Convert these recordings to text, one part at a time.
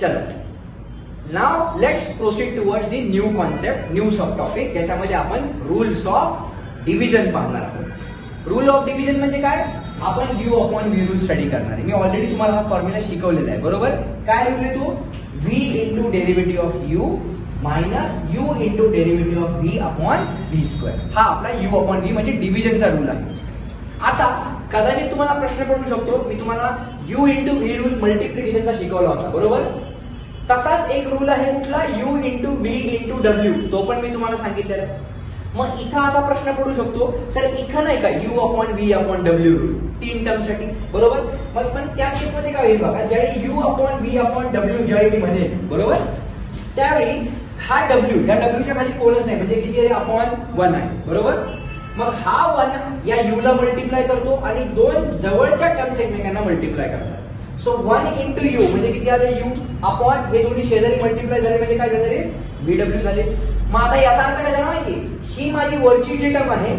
चलो now let's proceed towards the new concept, new sub topic, ज्याच्यामध्ये आपण rules of division पाहणार आहोत. रूल ऑफ डिव्हिजन म्हणजे काय? आपण u upon v rule study करणार आहे. मी ऑलरेडी तुम्हाला हा फॉर्म्युला शिकवलेला आहे, बरोबर. काय रूल आहे तो? v into derivative of u minus u into derivative of v upon v square. हा आपला u अपॉन v म्हणजे डिव्हिजनचा रूल आहे. आता कदाचित तुम्हाला प्रश्न पडू शकतो, मी तुम्हाला u इंटू v रूल मल्टिप्लिकेशनचा शिकवला होता, बरोबर. तसाच एक रूल आहे कुठला? u into v into w, तो पण मी तुम्हाला सांगितलेला आहे. मग इथं असा प्रश्न पडू शकतो, सर इथं नाही का u upon v upon w rule 3 term साठी, बरोबर. मग पण त्या केसमध्ये काय होईल बघा, ज्यावेळी u upon v upon w ज्यावेळी मी म्हणेन, बरोबर, त्यावेळी हा w, या w च्या खाली कोणच नाही, म्हणजे किती आहे? अपॉन 1 आहे, बरोबर. मग हा 1 या u ला मल्टिप्लाय करतो आणि दोन जवळच्या टर्म्स एकमेकांना मल्टिप्लाय करतात. सो 1 इंटू यू म्हणजे किती आले? u अपॉन हे दोन्ही शेजारी मल्टिप्लाय झाले म्हणजे काय झाले रे? vw झाले. मग आता याचा अर्थ काय झाला माहिती? ही माझी वरची जी टर्म आहे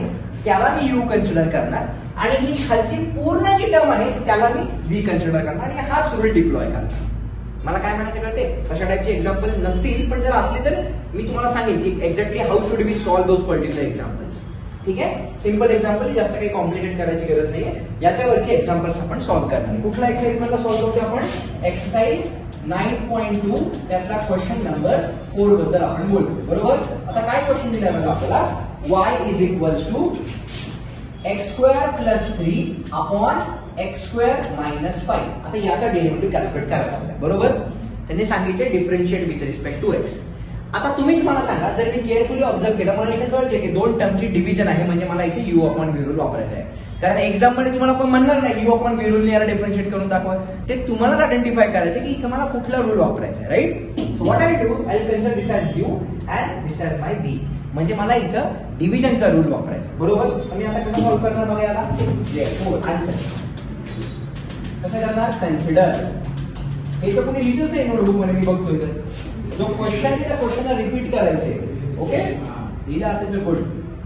त्याला मी u कन्सिडर करणार आणि ही खालची पूर्ण जी टर्म आहे त्याला मी v कन्सिडर करणार आणि हाच रूल डिप्लॉय करणार. मला काय म्हणायचं कळते? तशा टाइपचे एक्झाम्पल नसतील, पण जर असले तर मी तुम्हाला सांगेन की exactly how should we solve those particular examples. ठीक आहे, सिंपल एक्झाम्पल, जास्त काही कॉम्प्लिकेट करायची गरज नाहीये. याच्यावरचे एक्झाम्पल्स आपण सॉल्व करणार. कुठला एक्सरसाइज मला सॉल्व करतो आपण? एक्सरसाइज 9.2 त्यातला क्वेश्चन नंबर 4 बद्दल आपण बोलतो, बरोबर. आता काय क्वेश्चन दिलाय बघा आपल्याला? y is equals to x square plus 3 upon x square minus 5. आता याचा डेरिव्हेटिव्ह कॅल्क्युलेट करायचा आहे, बरोबर. त्यांनी सांगितले differentiate with respect to x. आता तुम्हीच मला सांगा, जर मी केअरफुली ऑब्झर्व केलं, मला इथे कळते की दोन टर्मची डिव्हिजन आहे, म्हणजे मला इथे u अपॉन v रूल वापरायचा आहे. कारण एक्झाम मध्ये तुम्हाला कोण म्हणणार नाही u अपॉन v रूल याला डिफरन्शिएट करून दाखवा. ते तुम्हालाच आयडेंटिफाय करायचं की इथे मला कुठला रूल वापरायचा आहे, right. So what I do, I consider this as u and this as my v. म्हणजे मला इथं डिव्हिजनचा रूल वापरायचा, बरोबर. मी आता कसं सॉल्व करणार बघा याला? आन्सर कसं करणार? कन्सिडर. हे तर कोणी लिहितच नाही नोटबुक मध्ये, मी बघतोय तर जो क्वेश्चन आहे त्या क्वेश्चनला रिपीट करायचे. ओके, लिहिलं असेल तर good.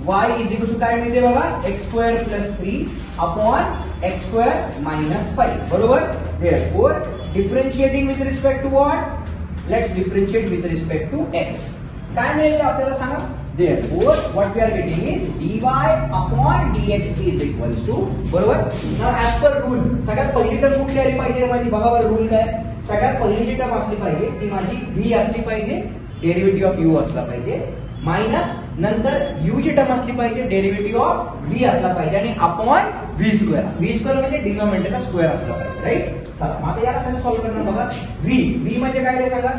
y is equal to काय मिळते बघा? x square plus 3 upon x square minus 5, बरोबर. Therefore differentiating with respect to what? Let's differentiate with respect to x. काय मिळेल आपल्याला सांगा? Therefore what we are getting is dy upon dx is equals to, बरोबर. Now as per rule सगळ्यात पहिली term कुठली आली पाहिजे माझी? बघा बरं रूल काय. सगळ्यात पहिली जी टर्म असली पाहिजे ती माझी v असली पाहिजे, डेरिव्हेटिव्ह ऑफ u असला पाहिजे, मायनस नंतर u ची टर्म असली पाहिजे, डेरिव्हेटिव्ह ऑफ v असला पाहिजे आणि upon v square. v square म्हणजे डिनॉमिनेटरचा स्क्वेअर असला पाहिजे, राईट. चला मग आता याला कसं सॉल्व करणार बघा? v म्हणजे काय रे सांगा?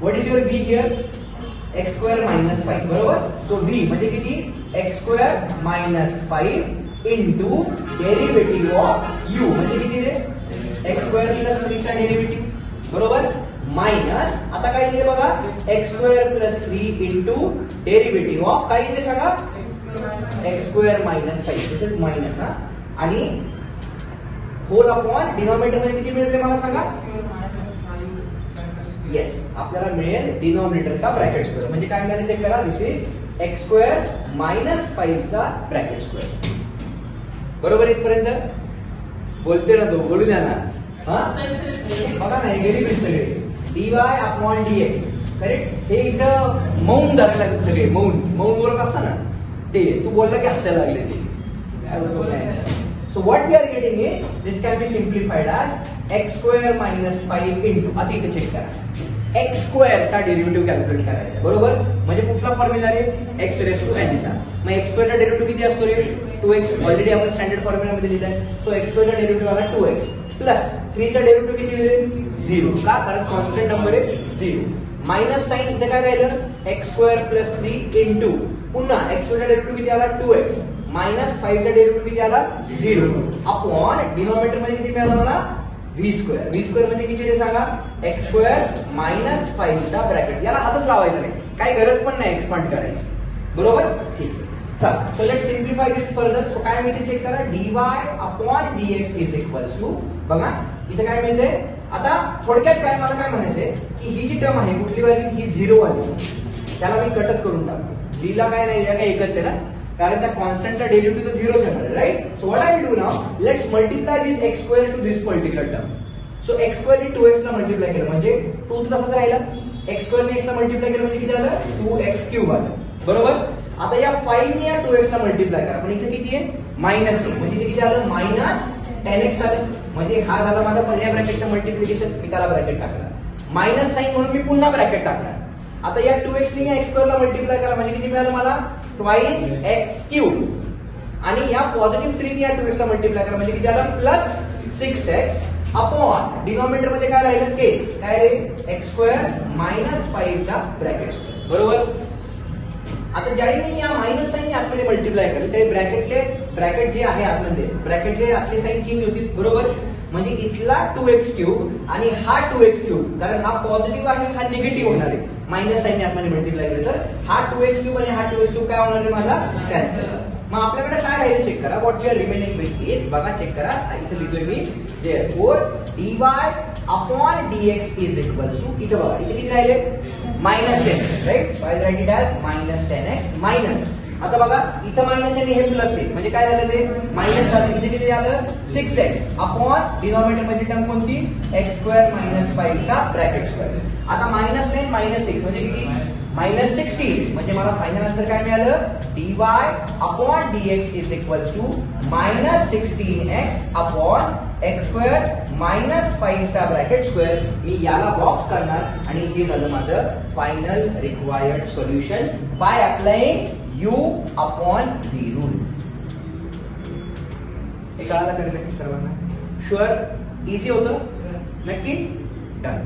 What is your v here? x square minus 5, बरोबर. सो v म्हणजे किती? x square minus 5 into derivative of u म्हणजे किती रे? x स्क्वेअर प्लस 3 चा डेरिव्हेटिव्ह, बरोबर. मायनस आता काय दिले बघा? x square plus 3 into derivative of काय दिले सांगा? x square minus 5. This is minus हा, आणि होल अपॉन डिनॉमिनेटर मध्ये किती मिळेल मला सांगा? येस, आपल्याला मिळेल डिनॉमिनेटरचा ब्रॅकेट स्क्वेअर. म्हणजे काय मिळालं चेक करा. दिस इज x स्क्वेअर मायनस 5 चा ब्रॅकेट स्क्वेअर, बरोबर. इथपर्यंत बोलते ना तो, बोलू द्या ना. हा बघा ना, गेली बिट सगळे dy अपॉन dx, करेक्ट. हे इथं मौन धरायला लागत सगळे, मौन बोलत असता ना ते, तू बोलला की हसायला लागले ते. So what we are getting is this can be simplified as x square minus 5 into, आता इथे चेक करा, x स्क्वेअर चा डेरिव्हेटिव्ह कॅल्क्युलेट करायचा, बरोबर. म्हणजे कुठला फॉर्म्युला रे? x रेज टू n चा. मग x स्क्वेअर चा डेरिव्हेटिव्ह किती असतो रे? 2x. ऑलरेडी आपण स्टँडर्ड फॉर्म्युला मध्ये लिहिलाय. सो x स्क्वेअर चा डेरिव्हेटिव्ह आला 2x प्लस 3 चा डेरिव्हेटिव्ह किती दिले? 0. का? कारण कॉन्स्टंट नंबर आहे 0. मायनस साइन इथे काय राहिलं? x स्क्वेअर प्लस 3 इंटू पुन्हा x स्क्वेअर चा डेरिव्हेटिव्ह किती आला? 2x मायनस 5 चा डेरिव्हेटिव्ह किती आला? 0 अपॉन डिनॉमिनेटर मध्ये किती मिळालं मला? v square. v स्क्वेअर म्हणजे किती रे सांगा? x स्क्वेअर मायनस 5 चा ब्रॅकेट. याला हातच लावायचा नाही, काही गरज पण नाही एक्सपांड करायची, बरोबर. ठीक आहे, चला. So let's simplify this further. So काय मिळते चेक करा. dy upon dx is equals to, बघा इथे काय मिळते. आता थोडक्यात काय मला काय म्हणायचंय की ही जी टर्म आहे कुठली वाली? ही 0 वाली, त्याला मी कटच करून टाकतो. लीला काय नाही, काय एकच आहे ना, कारण त्या कॉन्स्टंटचा डेरिव्हेटिव्ह तर 0च येणार आहे, right. So what I will do now, let's multiply this x square to this particular term. So x square ने 2x ला मल्टिप्लाय केलं म्हणजे 2 तसंच राहिलं. एक्स स्क्वेअर ने x ला मल्टिप्लाय केलं म्हणजे किती झालं 2x क्यूब आलं. बरोबर. आता या 5 ने या 2x ला मल्टिप्लाय करा पण इथे किती आहे -1 म्हणजे इथे किती आलं -10x आलं. म्हणजे हा झाला माझा पहिल्या ब्रॅकेटचं मल्टिप्लिकेशन. मी त्याला ब्रॅकेट टाकला मायनस साइन म्हणून मी पुन्हा ब्रॅकेट टाकणार. आता या 2x ने या x स्क्वेअर ला मल्टिप्लाय करा म्हणजे किती मिळालं मला ट्वाइस x क्यूब आणि या पॉझिटिव्ह 3 ने या 2x ला मल्टिप्लाय करा म्हणजे किती आलं +6x अपॉन डिनॉमिनेटर मध्ये काय राहिलं तेच काय रे x स्क्वेअर -5 चा ब्रॅकेट स्क्वेअर. बरोबर. आता ज्यावेळी मी या मायनस साइन आतमध्ये मल्टिप्लाय केलं त्यावेळी ब्रॅकेट जे आहे आतमध्ये ब्रॅकेट जे आतली साइन चेंज होती. बरोबर. म्हणजे इथला 2x क्यूब आणि हा 2x क्यूब कारण हा पॉझिटिव्ह आहे हा निगेटिव्ह होणार आहे. मायनस साइन आतमध्ये मल्टिप्लाय केलं तर हा 2x क्यूब आणि हा 2x क्यूब काय होणार आहे माझा कॅन्सल. मग आपल्याकडे काय राहील चेक करा. What we are remaining with is बघा चेक करा. इथे लिहितोय मी therefore dy upon dx is equals to इथे बघा इथे किती राहिले -10x right. So I right it as -10x minus. आता बघा इथं मायनस आहे हे प्लस आहे म्हणजे काय झालं ते मायनस झालं. इथे किती झालं 6x अपॉन डिनॉमिनेटर मध्ये टर्म कोणती x स्क्वेअर -5 चा ब्रॅकेट स्क्वेअर. आता -10 -6 म्हणजे किती -16 म्हणजे मला फायनल आन्सर काय मिळालं dy upon dx is equals to -16x upon x square -5 चा ब्रॅकेट स्क्वेअर. मी याला बॉक्स करणार आणि हे झालं माझं final required solution by applying u upon v rule. हे कळालं का नक्की सर्वांना. शुअर इझी होतं नक्की. डन.